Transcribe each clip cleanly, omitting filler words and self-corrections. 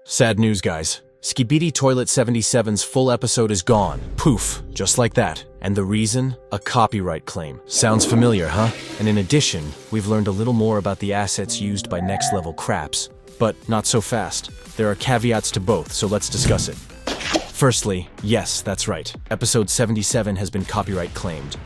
Sad news, guys. Skibidi Toilet 77's full episode is gone. Poof, just like that. And the reason? A copyright claim. Sounds familiar, huh? And in addition, we've learned a little more about the assets used by Next Level Craps. But not so fast. There are caveats to both, so let's discuss it. Firstly, yes, that's right. Episode 77 has been copyright claimed.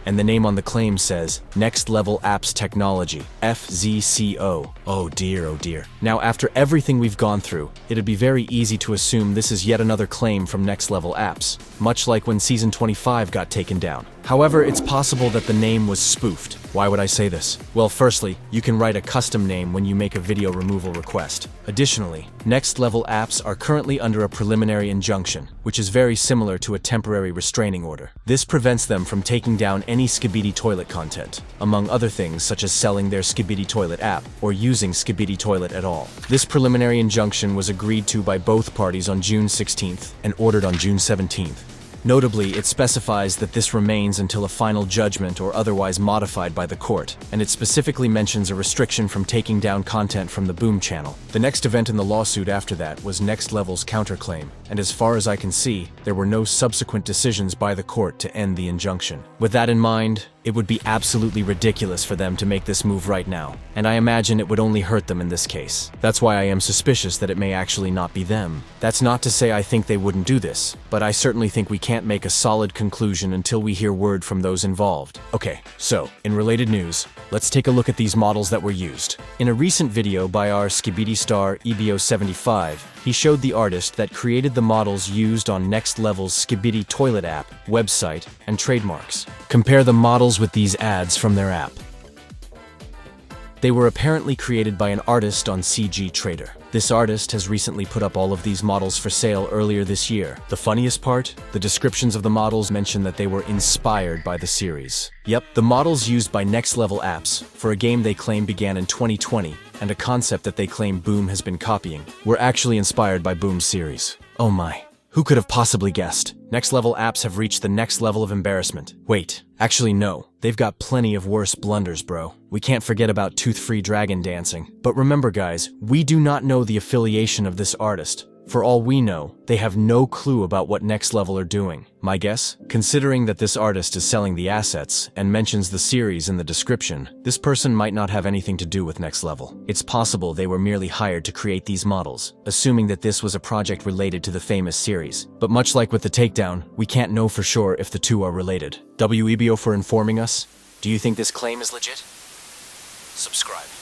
And the name on the claim says, Next Level Apps Technology, FZCO. Oh dear, oh dear. Now, after everything we've gone through, it'd be very easy to assume this is yet another claim from Next Level Apps, much like when Season 25 got taken down. However, it's possible that the name was spoofed. Why would I say this? Well, firstly, you can write a custom name when you make a video removal request. Additionally, Next Level Apps are currently under a preliminary injunction, which is very similar to a temporary restraining order. This prevents them from taking down any Skibidi Toilet content, among other things such as selling their Skibidi Toilet app or using Skibidi Toilet at all. This preliminary injunction was agreed to by both parties on June 16th and ordered on June 17th. Notably, it specifies that this remains until a final judgment or otherwise modified by the court, and it specifically mentions a restriction from taking down content from the Boom channel. The next event in the lawsuit after that was Next Level's counterclaim, and as far as I can see, there were no subsequent decisions by the court to end the injunction. With that in mind, it would be absolutely ridiculous for them to make this move right now, and I imagine it would only hurt them in this case. That's why I am suspicious that it may actually not be them. That's not to say I think they wouldn't do this, but I certainly think we can't make a solid conclusion until we hear word from those involved. Okay, so, in related news, let's take a look at these models that were used. In a recent video by our Skibidi star EBO75, he showed the artist that created the models used on Next Level's Skibidi Toilet app, website, and trademarks. Compare the models with these ads from their app. They were apparently created by an artist on CG Trader. This artist has recently put up all of these models for sale earlier this year. The funniest part? The descriptions of the models mention that they were inspired by the series. Yep, the models used by Next Level Apps, for a game they claim began in 2020, and a concept that they claim Boom has been copying, were actually inspired by Boom's series. Oh my. Who could have possibly guessed? Next Level Apps have reached the next level of embarrassment. Wait, actually no. They've got plenty of worse blunders, bro. We can't forget about tooth-free dragon dancing. But remember guys, we do not know the affiliation of this artist. For all we know, they have no clue about what Next Level are doing. My guess? Considering that this artist is selling the assets and mentions the series in the description, this person might not have anything to do with Next Level. It's possible they were merely hired to create these models, assuming that this was a project related to the famous series. But much like with the takedown, we can't know for sure if the two are related. WEBO for informing us. Do you think this claim is legit? Subscribe.